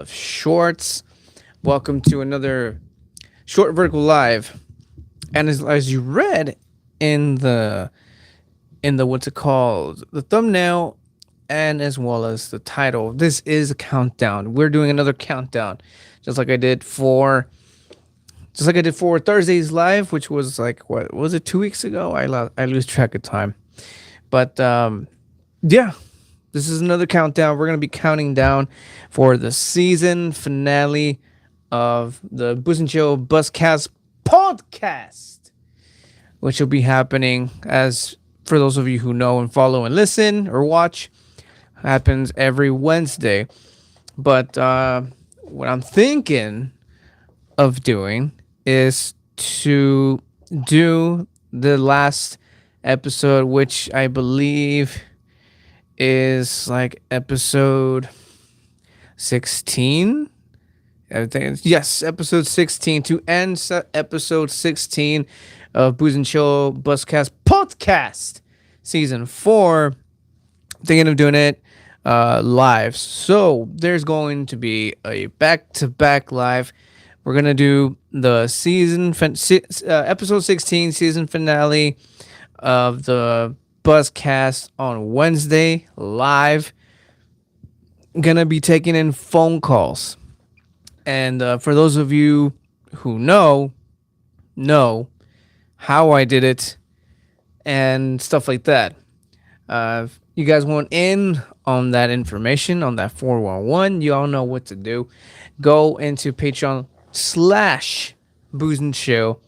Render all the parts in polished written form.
of shorts. Welcome to another short vertical live. And as you read in the what's it called, the thumbnail, and as well as the title, this is a countdown. We're doing another countdown, just like I did for Thursday's live, which was like what was it 2 weeks ago? I lose track of time, but yeah, this is another countdown. We're gonna be counting down for the season finale of the Booze and Chill Buzzcast podcast, which will be happening, as for those of you who know and follow and listen or watch, happens every Wednesday. But what I'm thinking of doing is to do the last episode, which I believe is like episode 16. I think yes, episode 16, to end episode 16 of Booze and Chill Buzzcast podcast season 4. Thinking of doing it live. So there's going to be a back-to-back live. We're gonna do the episode 16 season finale of the Buzzcast on Wednesday live. Gonna be taking in phone calls, and for those of you who know how I did it and stuff like that. If you guys want in on that information, on that 411, you all know what to do. Go into Patreon/Booze and Chill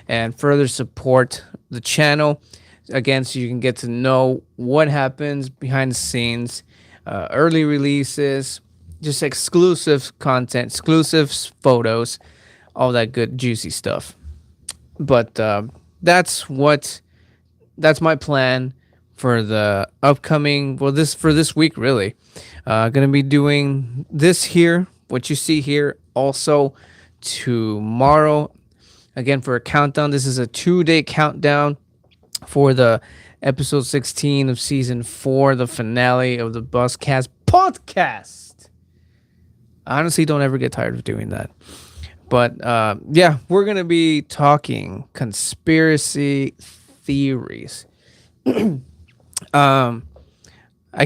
and further support the channel. Again, so you can get to know what happens behind the scenes, early releases, just exclusive content, exclusive photos, all that good juicy stuff. But that's my plan for the upcoming, for this week, really. Gonna be doing this here, what you see here, also tomorrow, again, for a countdown. This is a 2-day countdown for the episode 16 of season 4, the finale of the Buzzcast podcast. I honestly don't ever get tired of doing that. But yeah, we're going to be talking conspiracy theories. I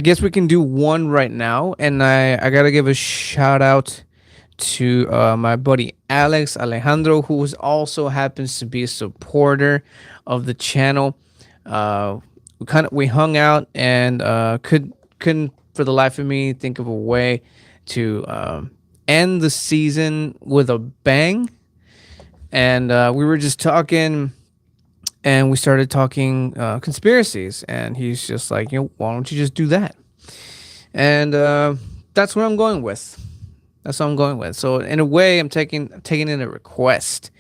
guess we can do one right now, and I got to give a shout out to my buddy Alejandro, who also happens to be a supporter of the channel. We hung out and couldn't for the life of me think of a way to end the season with a bang. And we were just talking, and we started talking conspiracies, and he's just like, why don't you just do that? And that's what I'm going with. So in a way, I'm taking in a request,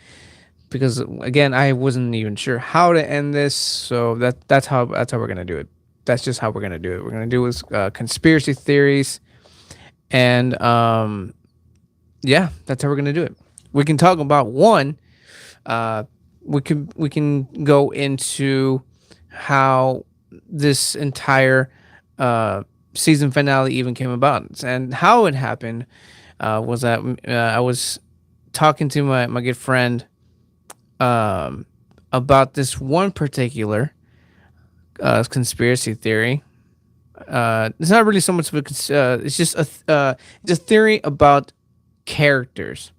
because again, I wasn't even sure how to end this. So that's how we're gonna do it. That's just how we're gonna do it. We're gonna do is conspiracy theories, and yeah, that's how we're gonna do it. We can talk about one. We can go into how this entire season finale even came about, and how it happened. Was that I was talking to my good friend about this one particular conspiracy theory. It's not really so much of a it's just a theory about characters.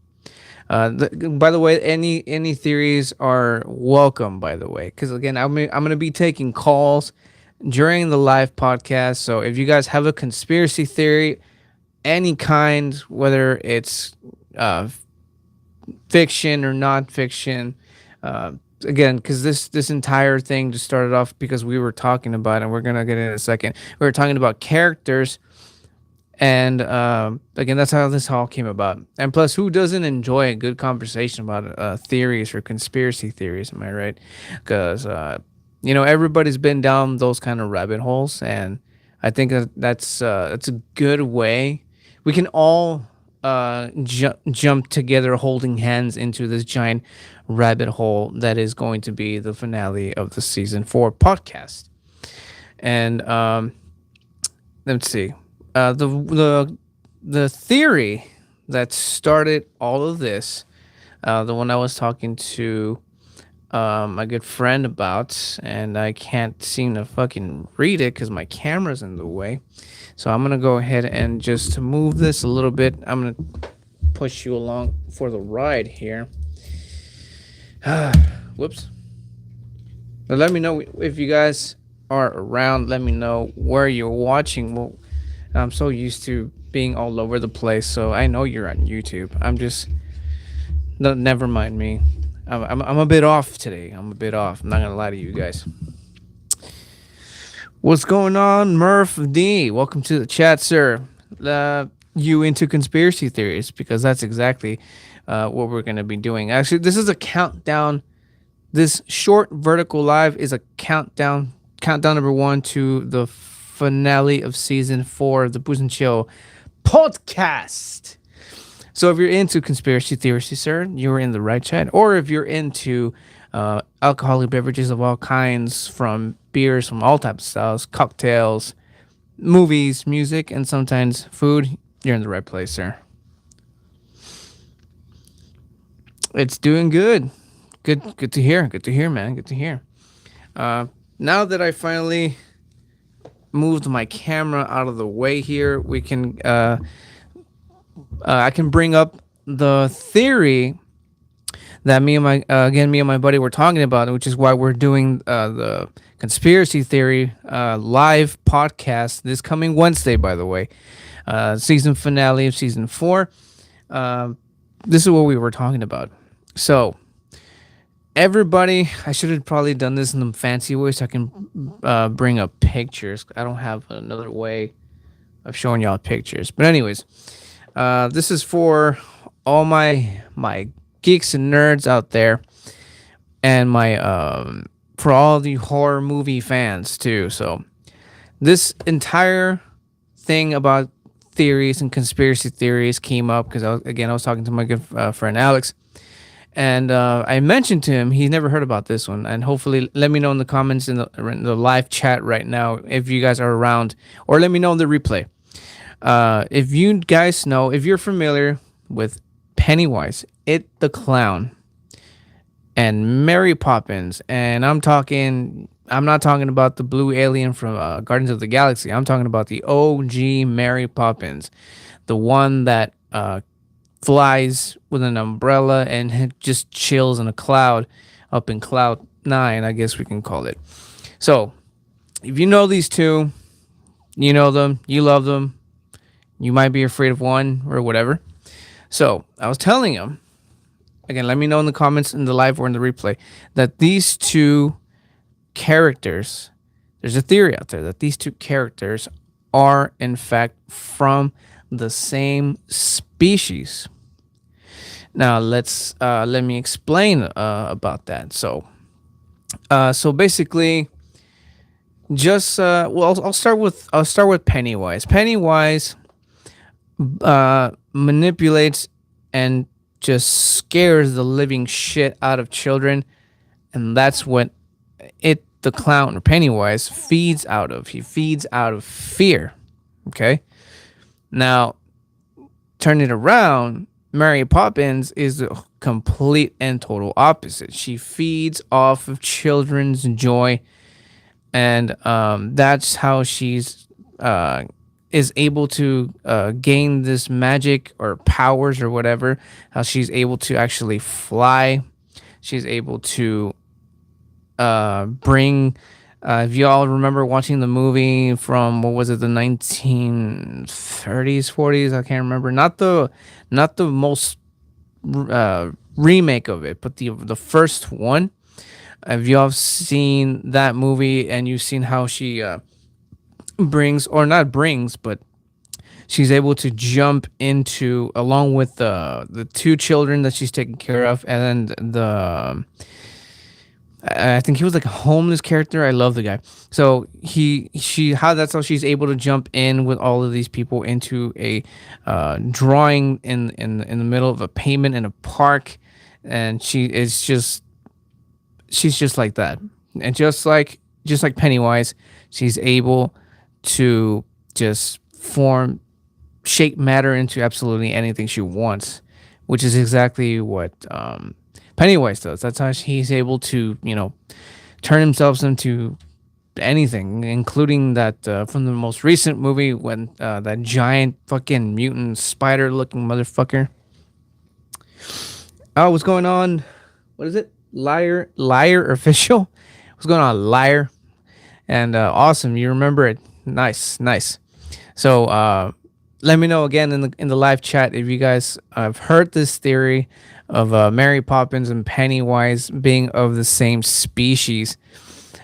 By the way, any theories are welcome, by the way, because again, I'm going to be taking calls during the live podcast. So if you guys have a conspiracy theory, any kind, whether it's fiction or non-fiction, again, because this entire thing just started off because we were talking about, and we're gonna get in a second, we were talking about characters, and again, that's how this all came about. And plus, who doesn't enjoy a good conversation about theories or conspiracy theories? Am I right? Because everybody's been down those kind of rabbit holes, and I think that's a good way. We can all jump together, holding hands, into this giant rabbit hole that is going to be the finale of the season 4 podcast. And let's see, the theory that started all of this, the one I was talking to my good friend about, and I can't seem to fucking read it because my camera's in the way. So I'm gonna go ahead and just move this a little bit. I'm gonna push you along for the ride here. Whoops. But let me know if you guys are around. Let me know where you're watching. Well, I'm so used to being all over the place, so I know you're on YouTube. I'm just no, never mind me. I'm a bit off today. I'm a bit off. I'm not gonna lie to you guys. What's going on, Murph D? Welcome to the chat, sir. You into conspiracy theories? Because that's exactly what we're gonna be doing. Actually, this is a countdown. This short vertical live is a countdown. Countdown number one to the finale of season 4 of the Booze and Chill podcast. So if you're into conspiracy theories, sir, you're in the right chat. Or if you're into alcoholic beverages of all kinds, from beers, from all types of styles, cocktails, movies, music, and sometimes food, you're in the right place, sir. It's doing good. Good to hear. Good to hear, man. Good to hear. Now that I finally moved my camera out of the way here, we can I can bring up the theory that me and my buddy were talking about, which is why we're doing the conspiracy theory live podcast this coming Wednesday. By the way, season finale of season 4. This is what we were talking about. So, everybody, I should have probably done this in the fancy way so I can bring up pictures. I don't have another way of showing y'all pictures. But anyways, this is for all my geeks and nerds out there, and my for all the horror movie fans too. So this entire thing about theories and conspiracy theories came up because I was talking to my good friend Alex, and I mentioned to him he's never heard about this one, and hopefully let me know in the comments in the live chat right now if you guys are around, or let me know in the replay. If you guys know, if you're familiar with Pennywise, It the Clown, and Mary Poppins, and I'm not talking about the blue alien from Guardians of the Galaxy. I'm talking about the OG Mary Poppins, the one that flies with an umbrella and just chills in a cloud, up in cloud 9, I guess we can call it. So, if you know these two, you know them, you love them, you might be afraid of one or whatever. So I was telling him, again, let me know in the comments in the live or in the replay, that these two characters, there's a theory out there that these two characters are in fact from the same species. Now let me explain about that. So basically, just I'll start with Pennywise. Pennywise manipulates and just scares the living shit out of children, and that's what the clown or Pennywise feeds out of. He feeds out of fear. Okay, now turn it around. Mary Poppins is the complete and total opposite. She feeds off of children's joy, and that's how she's is able to gain this magic or powers or whatever. How she's able to actually fly. She's able to bring. If y'all remember watching the movie from, what was it, the 1930s, 40s? I can't remember. Not the most remake of it, but the first one. If y'all seen that movie and you've seen how she but she's able to jump into, along with the two children that she's taking care of, and I think he was like a homeless character. I love the guy. So that's how she's able to jump in with all of these people into a drawing in the middle of a pavement in a park, and she's just like that. And just like Pennywise, she's able to just form shape matter into absolutely anything she wants, which is exactly what Pennywise does. That's how he's able to, turn himself into anything, including that from the most recent movie when that giant fucking mutant spider looking motherfucker. Oh, what's going on? What is it? Liar official? What's going on, liar? And awesome, you remember it. Nice, nice. So let me know again in the live chat if you guys have heard this theory of Mary Poppins and Pennywise being of the same species.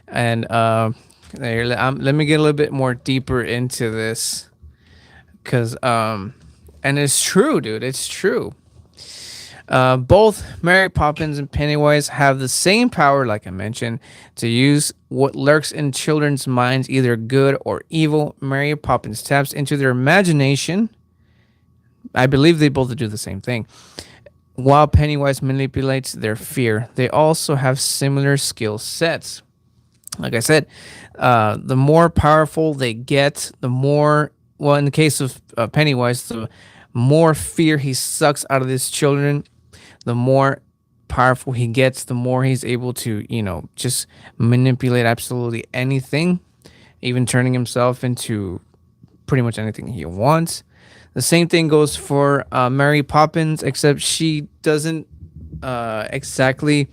And let me get a little bit more deeper into this, because and it's true, dude. It's true. Both Mary Poppins and Pennywise have the same power, like I mentioned, to use what lurks in children's minds, either good or evil. Mary Poppins taps into their imagination. I believe they both do the same thing, while Pennywise manipulates their fear. They also have similar skill sets. Like I said, the more powerful they get, the more, well, in the case of Pennywise, the more fear he sucks out of these children, the more powerful he gets, the more he's able to, just manipulate absolutely anything, even turning himself into pretty much anything he wants. The same thing goes for Mary Poppins, except she doesn't exactly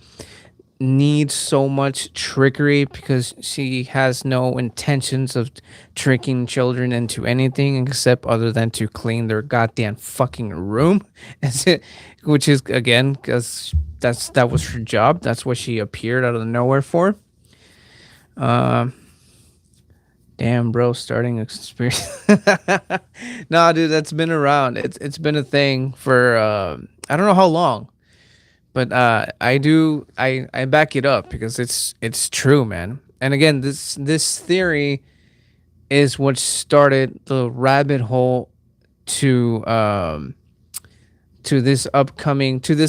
need so much trickery, because she has no intentions of tricking children into anything except other than to clean their goddamn fucking room. Which is, again, because that was her job. That's what she appeared out of nowhere for. Damn, bro, starting a conspiracy. Nah, dude, that's been around. It's been a thing for I don't know how long. But I back it up because it's true, man. And again, this theory is what started the rabbit hole to this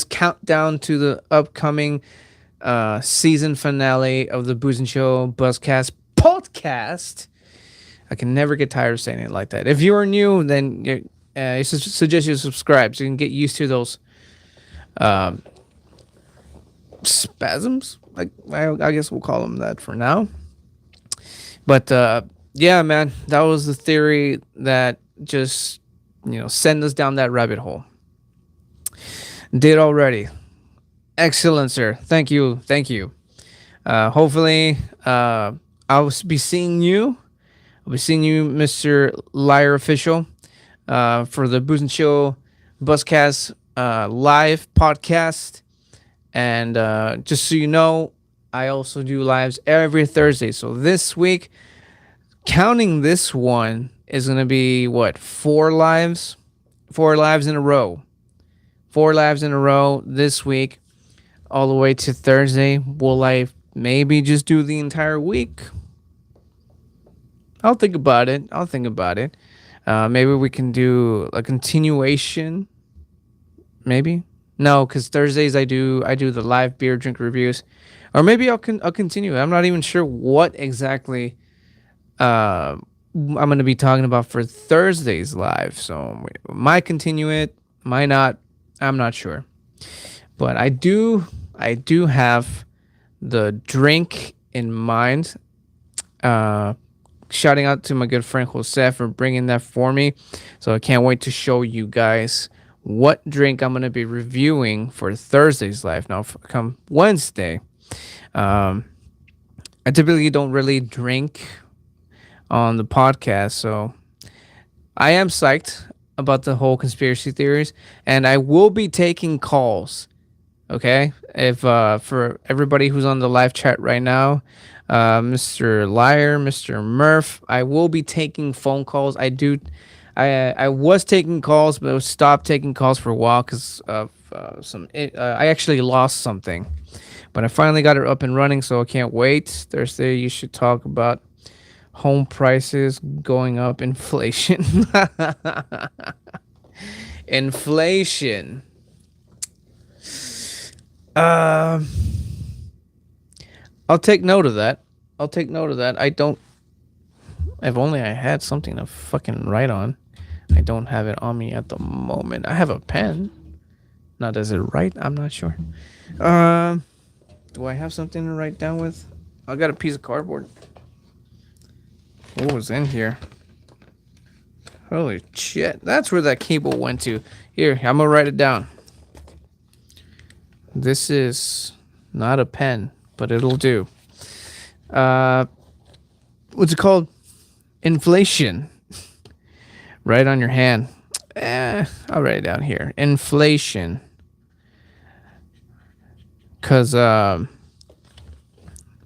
countdown to the upcoming season finale of the Booze and Chill Buzzcast podcast. I can never get tired of saying it like that. If you are new, then I suggest you subscribe so you can get used to those spasms, like I guess we'll call them that for now. But yeah, man, that was the theory that just sent us down that rabbit hole. Did already. Excellent, sir. Thank you. Hopefully I'll be seeing you, Mr. Liar Official, for the Booze and Chill Buzzcast live podcast. And just so you know, I also do lives every Thursday. So this week, counting this one, is going to be, what, 4 lives? 4 lives in a row. 4 lives in a row this week, all the way to Thursday. Will I maybe just do the entire week? I'll think about it. Maybe we can do a continuation. Maybe. No, because Thursdays I do the live beer drink reviews, or maybe I'll continue. I'm not even sure what exactly I'm going to be talking about for Thursdays live. So might continue it, might not. I'm not sure, but I do have the drink in mind. Shouting out to my good friend Jose for bringing that for me. So I can't wait to show you guys what drink I'm going to be reviewing for Thursday's live. Now, come Wednesday, I typically don't really drink on the podcast, so I am psyched about the whole conspiracy theories, and I will be taking calls. Okay, if for everybody who's on the live chat right now, Mr. Liar, Mr. Murph, I will be taking phone calls. I was taking calls, but I stopped taking calls for a while because of I actually lost something, but I finally got it up and running, so I can't wait. Thursday, you should talk about home prices going up, inflation. Inflation. I'll take note of that. If only I had something to fucking write on. I don't have it on me at the moment. I have a pen. Now, does it write? I'm not sure. Um, do I have something to write down with? I got a piece of cardboard. What was in here? Holy shit. That's where that cable went to. Here, I'm gonna write it down. This is not a pen, but it'll do. Uh, what's it called? Inflation. Right on your hand. I'll write it down here. Inflation. Cause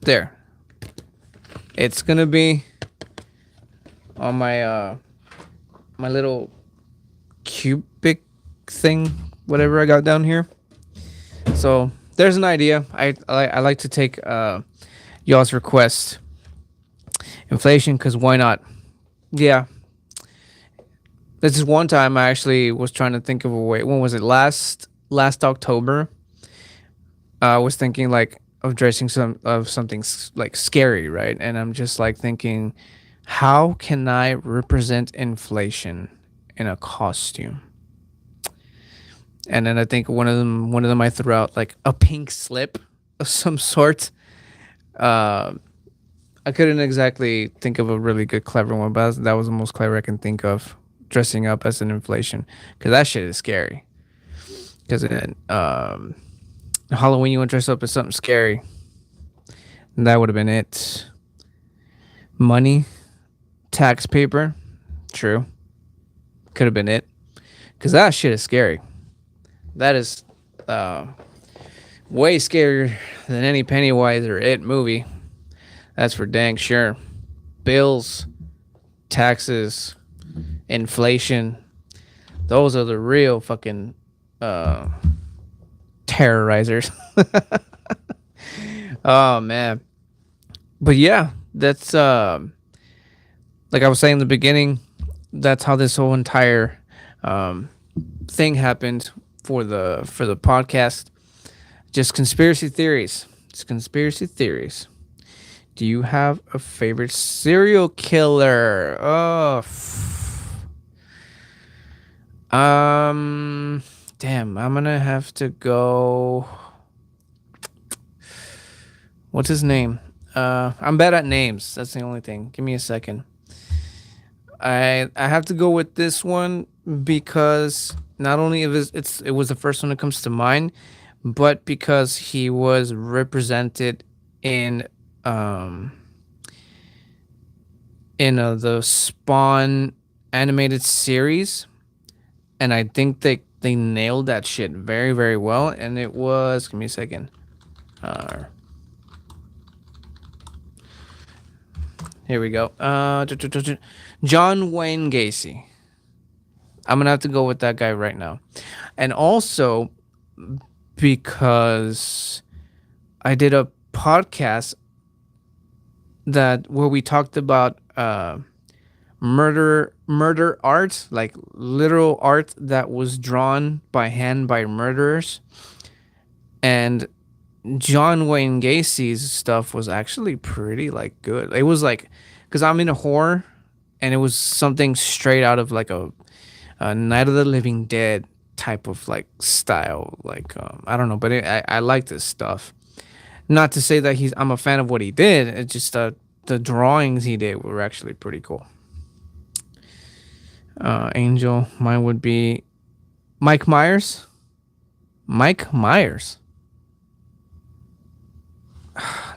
there. It's gonna be on my little cubic thing, whatever I got down here. So there's an idea. I like to take y'all's request. Inflation, cause why not? Yeah. This is one time I actually was trying to think of a way. When was it? Last October. I was thinking like of dressing something like scary, right? And I'm just like thinking, how can I represent inflation in a costume? And then I think one of them I threw out like a pink slip of some sort. Uh, I couldn't exactly think of a really good clever one, but that was the most clever I can think of. Dressing up as an inflation, because that shit is scary. Because Halloween, you want to dress up as something scary, and that would have been it. Money, tax paper, true, could have been it. Because that shit is scary. That is way scarier than any Pennywise or It movie. That's for dang sure. Bills, taxes, inflation. Those are the real fucking terrorizers. Oh man. But yeah, that's like I was saying in the beginning, that's how this whole entire thing happened for the podcast. Just conspiracy theories. It's conspiracy theories. Do you have a favorite serial killer? Oh, damn. I'm gonna have to go. What's his name? I'm bad at names. That's the only thing. Give me a second. I have to go with this one because not only it was the first one that comes to mind, but because he was represented in um the Spawn animated series, and I think they nailed that shit very very well. And it was, give me a second. Here we go. John Wayne Gacy. I'm gonna have to go with that guy right now, and also because I did a podcast where we talked about murder art, like literal art that was drawn by hand by murderers, and John Wayne Gacy's stuff was actually pretty like good. It was like, because I'm in a horror, and it was something straight out of like a Night of the Living Dead type of like style. Like I don't know, but I like this stuff. Not to say that I'm a fan of what he did. It's just the drawings he did were actually pretty cool. Angel, mine would be Mike Myers. Mike Myers.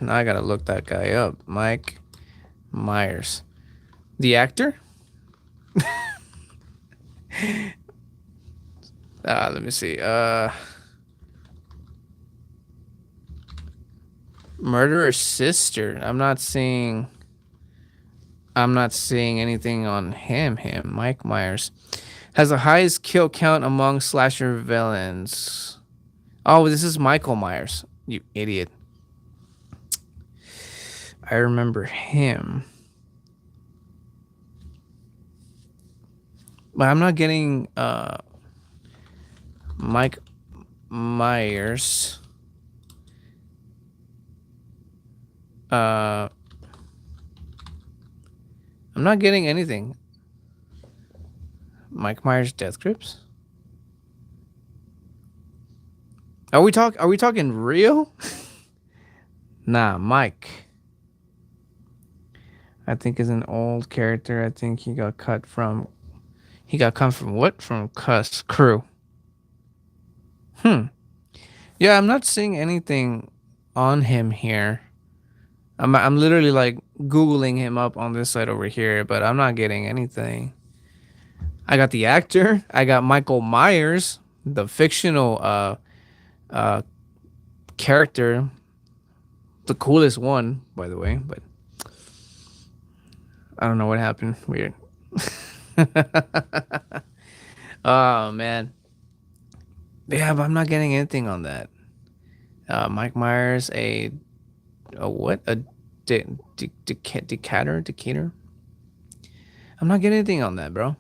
Now I gotta look that guy up. Mike Myers, the actor. Let me see. Murderer's Sister. I'm not seeing anything on him. Mike Myers has the highest kill count among slasher villains. Oh, this is Michael Myers. You idiot. I remember him. But I'm not getting Mike Myers. I'm not getting anything. Mike Myers Death Grips? Are we talking real? Nah, Mike. I think is an old character. I think he got cut from what? From Cuss Crew. Hmm. Yeah, I'm not seeing anything on him here. I'm literally like googling him up on this side over here, but I'm not getting anything. I got the actor. I got Michael Myers, the fictional uh character, the coolest one, by the way. But I don't know what happened. Weird. Oh man, yeah, but I'm not getting anything on that. Mike Myers, a what? A Decatur? I'm not getting anything on that, bro.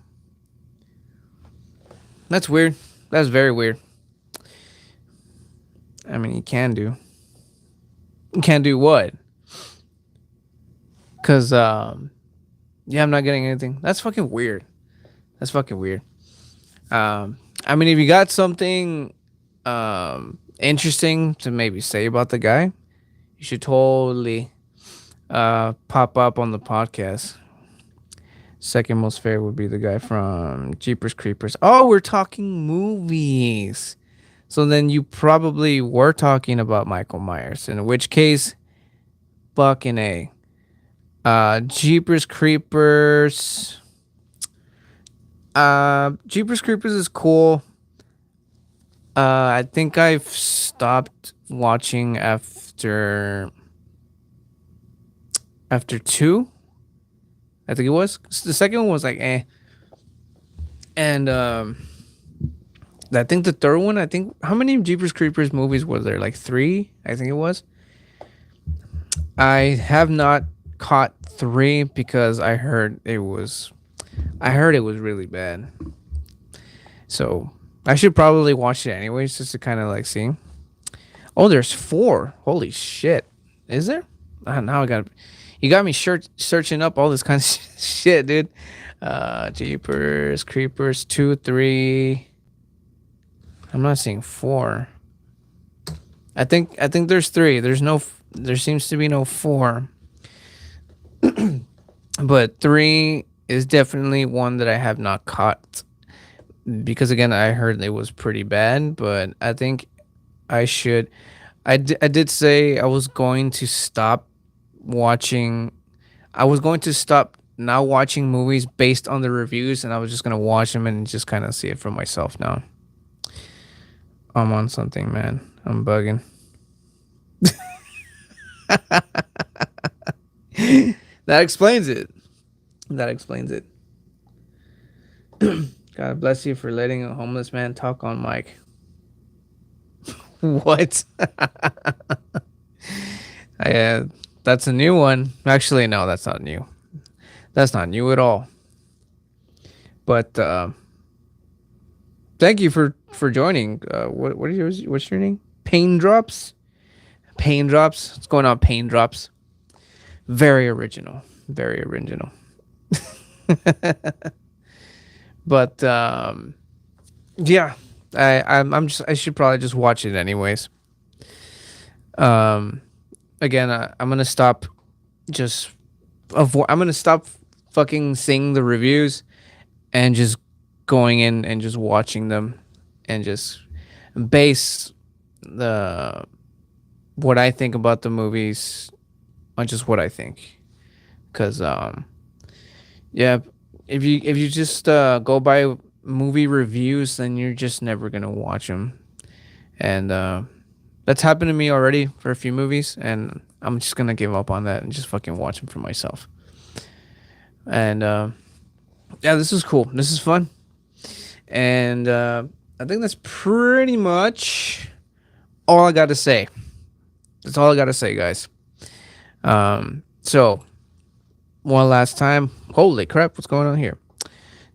That's weird. That's very weird. I mean, you can do. You can do what? Cause yeah, I'm not getting anything. That's fucking weird. That's fucking weird. I mean, if you got something interesting to maybe say about the guy, you should totally pop up on the podcast. Second most favorite would be the guy from Jeepers Creepers. Oh, we're talking movies. So then you probably were talking about Michael Myers, in which case, fucking A. Jeepers Creepers. Jeepers Creepers is cool. I think I've stopped watching after two. I think it was the second one was like eh, and I think the third one. I think how many Jeepers Creepers movies was there? Like three, I think it was. I have not caught three because I heard it was really bad. So I should probably watch it anyways, just to kind of like see. Oh, there's four. Holy shit! Is there? Now I got. You got me searching up all this kind of shit, dude. Jeepers Creepers 2, 3. I'm not seeing 4. I think there's 3. There seems to be no 4. But 3 is definitely one that I have not caught because again I heard it was pretty bad, but I think I should I did say I was going to stop watching I was going to stop now watching movies based on the reviews, and I was just going to watch them and just kind of see it for myself now. I'm on something, man. I'm bugging. That explains it. That explains it. God bless you for letting a homeless man talk on mic. What? I, that's a new one. Actually, no, that's not new. That's not new at all. But thank you for joining. What is yours? What's your name? Pain Drops. Pain Drops. What's going on, Pain Drops? Very original. Very original. But yeah, I should probably just watch it anyways. Again, I'm gonna stop just I'm gonna stop fucking seeing the reviews and just going in and just watching them and just base the what I think about the movies on just what I think. Cause yeah, if you just go by movie reviews, then you're just never gonna watch them. And that's happened to me already for a few movies, and I'm just gonna give up on that and just fucking watch them for myself. And yeah, this is cool. This is fun. And I think that's pretty much all I got to say. That's all I got to say, guys. So, one last time. Holy crap, what's going on here?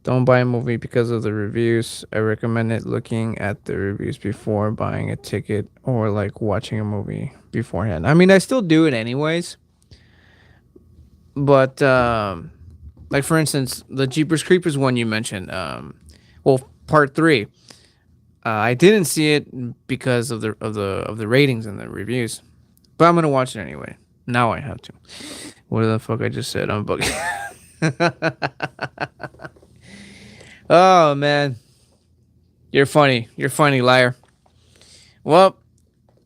Don't buy a movie because of the reviews. I recommend it looking at the reviews before buying a ticket or like watching a movie beforehand. I mean, I still do it anyways. But like for instance, the Jeepers Creepers one you mentioned, Well, part three. I didn't see it because of the ratings and the reviews, but I'm gonna watch it anyway. Now I have to. What the fuck I just said? I'm bugging. Oh man, you're funny. You're funny, liar. Well,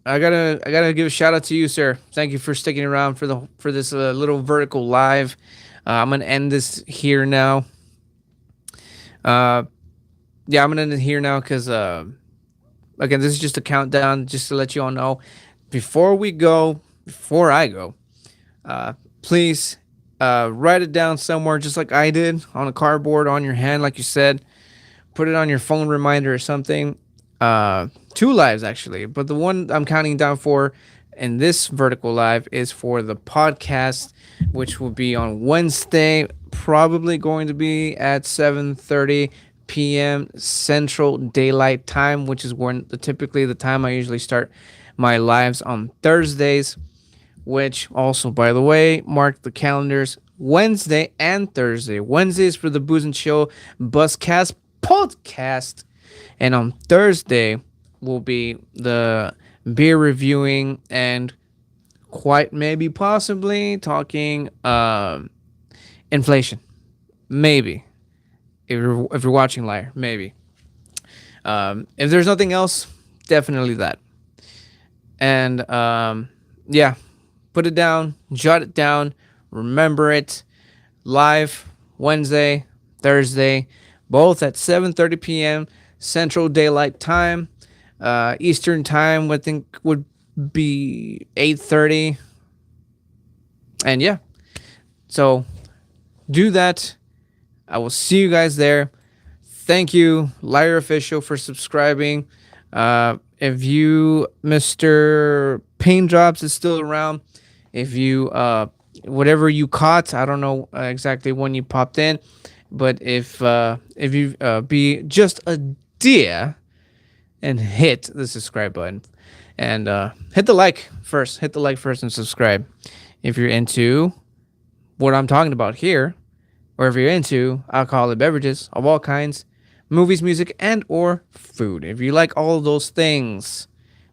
I gotta give a shout out to you, sir. Thank you for sticking around for this little vertical live. I'm gonna end this here now. Uh, yeah, I'm gonna end it here now because again, this is just a countdown, just to let you all know. Before I go, please write it down somewhere, just like I did, on a cardboard, on your hand, like you said. Put it on your phone reminder or something. Two lives actually, but the one I'm counting down for in this vertical live is for the podcast, which will be on Wednesday, probably going to be at 7:30 p.m. Central Daylight Time, which is typically the time I usually start my lives on Thursdays. Which also, by the way, mark the calendars: Wednesday and Thursday. Wednesdays for the Booze and Chill Buzzcast podcast, and on Thursday will be the beer reviewing and quite maybe possibly talking inflation. Maybe if you're watching Liar, maybe. If there's nothing else, definitely that. And yeah, put it down, jot it down, remember it. Live Wednesday, Thursday, both at 7:30 p.m. Central Daylight Time. Eastern Time, I think, would be 8:30. And yeah, so do that. I will see you guys there. Thank you, Liar Official, for subscribing. If you, Mr. Pain Drops, is still around, if you, whatever you caught, I don't know exactly when you popped in, but if you be just a dear and hit the subscribe button and hit the like first. Hit the like first and subscribe if you're into what I'm talking about here, or if you're into alcoholic beverages of all kinds, movies, music, and or food. If you like all of those things,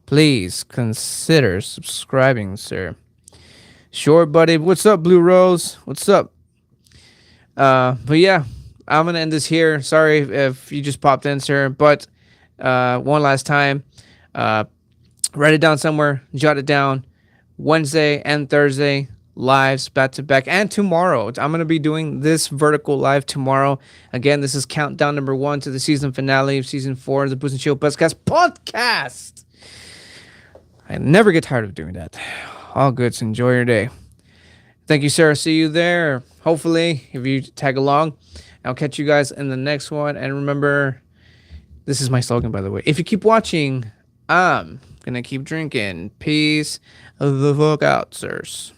please consider subscribing, sir. Sure, buddy. What's up, Blue Rose? What's up? But yeah, I'm gonna end this here. Sorry if you just popped in, sir. But one last time, write it down somewhere, jot it down. Wednesday and Thursday lives back to back, and tomorrow I'm gonna be doing this vertical live tomorrow. Again, this is countdown number 1 to the season finale of season 4 of the Booze and Chill Buzzcast podcast. I never get tired of doing that. All good. So enjoy your day. Thank you, Sarah. See you there. Hopefully, if you tag along, I'll catch you guys in the next one. And remember, this is my slogan, by the way. If you keep watching, I'm gonna keep drinking. Peace the fuck out, sirs.